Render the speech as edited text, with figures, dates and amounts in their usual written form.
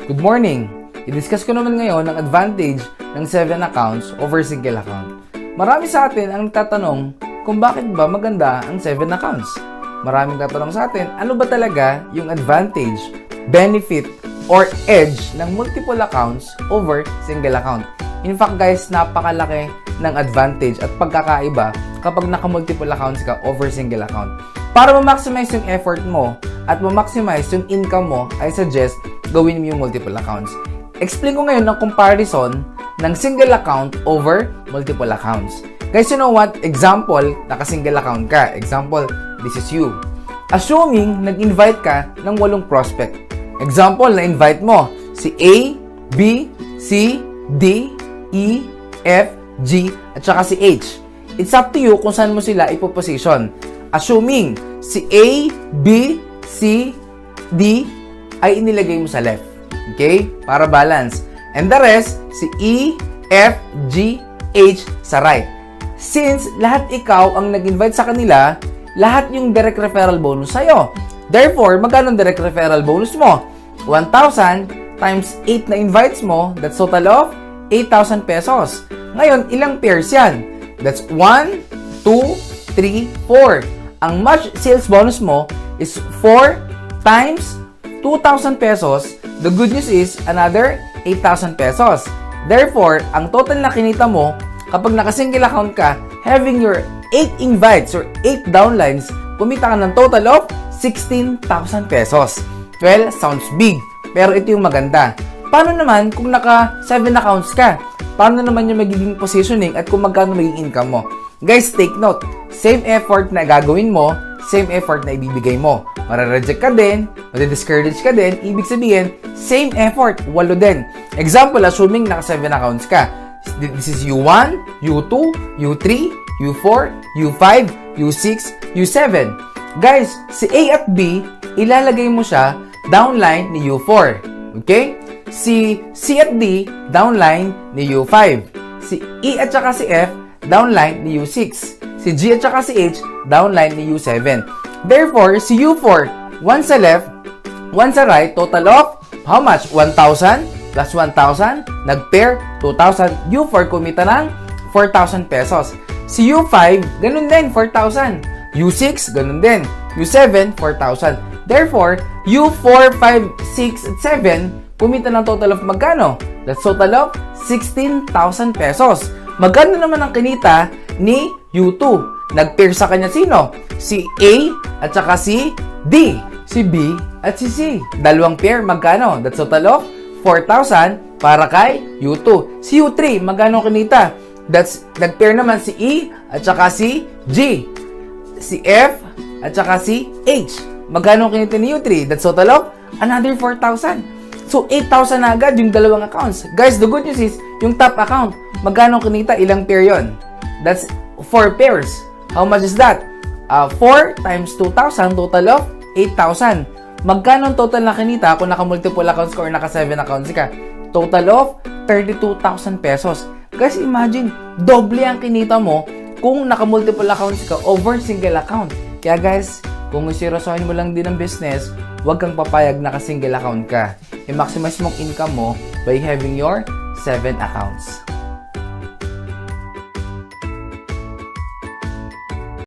Good morning! I-discuss ko naman ngayon ang advantage ng 7 accounts over single account. Marami sa atin ang nagtatanong kung bakit ba maganda ang 7 accounts. Maraming tatanong sa atin, ano ba talaga yung advantage, benefit, or edge ng multiple accounts over single account. In fact guys, napakalaki ng advantage at pagkakaiba kapag naka-multiple accounts ka over single account. Para ma-maximize yung effort mo at ma-maximize yung income mo, I suggest gawin mo yung multiple accounts. Explain ko ngayon ng comparison ng single account over multiple accounts. Guys, you know what? Example, naka-single account ka. Example, this is you. Assuming nag-invite ka ng 8 prospect. Example, na-invite mo si A, B, C, D, E, F, G, at saka si H. It's up to you kung saan mo sila ipoposition. Assuming si A, B, C, D ay inilagay mo sa left. Okay? Para balance. And the rest, si E, F, G, H sa right. Since lahat ikaw ang nag-invite sa kanila, lahat yung direct referral bonus sa'yo. Therefore, magkano direct referral bonus mo? 1,000 times 8 na invites mo, that's total of 8,000 pesos. Ngayon, ilang pairs yan? That's 1, 2, 3, 4. Ang match sales bonus mo is 4 times 2,000 pesos. The good news is another 8,000 pesos. Therefore, ang total na kinita mo kapag naka-single account ka, having your 8 invites or 8 downlines, kumita ka ng total of 16,000 pesos. Well, sounds big, pero ito yung maganda. Paano naman kung naka-7 accounts ka? Paano naman yung magiging positioning at kung magkano magiging income mo? Guys, take note. Same effort na gagawin mo, same effort na ibibigay mo. Mara-reject ka din, madi-discourage ka din, ibig sabihin, same effort, 8 din. Example, assuming naka-7 accounts ka. This is U1, U2, U3, U4, U5, U6, U7. Guys, si A at B, ilalagay mo siya downline ni U4. Okay? Si C at D, downline ni U5. Si E at saka si F, downline ni U6. Si G at saka si H, downline ni U7. Therefore, si U4, 1 sa left, 1 sa right, total of how much? 1,000 plus 1,000, nag-pair, 2,000. U4, kumita ng 4,000 pesos. Si U5, ganun din, 4,000. U6, ganun din. U7, 4,000. Therefore, U4, 5, 6, at 7, kumita ng total of magkano? That's total of 16,000 pesos. Magkano naman ang kinita ni U2? Nag-pair sa kanya sino? Si A at saka si D. Si B at si C. Dalawang pair, magkano? That's total of 4,000 para kay U2. Si U3, magkano kinita? That's, nag-pair naman si E at saka si G. Si F at saka si H. Magkano kinita ni U3? That's total of another 4,000. So, 8,000 na agad yung dalawang accounts. Guys, the good news is, yung top account, magkano kinita? Ilang pair yon? That's 4 pairs. How much is that? 4 times 2,000, total of 8,000. Magkano ang total na kinita kung naka-multiple accounts ka or naka-7 accounts ka? Total of 32,000 pesos. Guys, imagine, doble ang kinita mo kung naka-multiple accounts ka over single account. Kaya guys, kung seryosohin mo lang din ang business, huwag kang papayag naka-single account ka. I-maximize mong income mo by having your 7 accounts.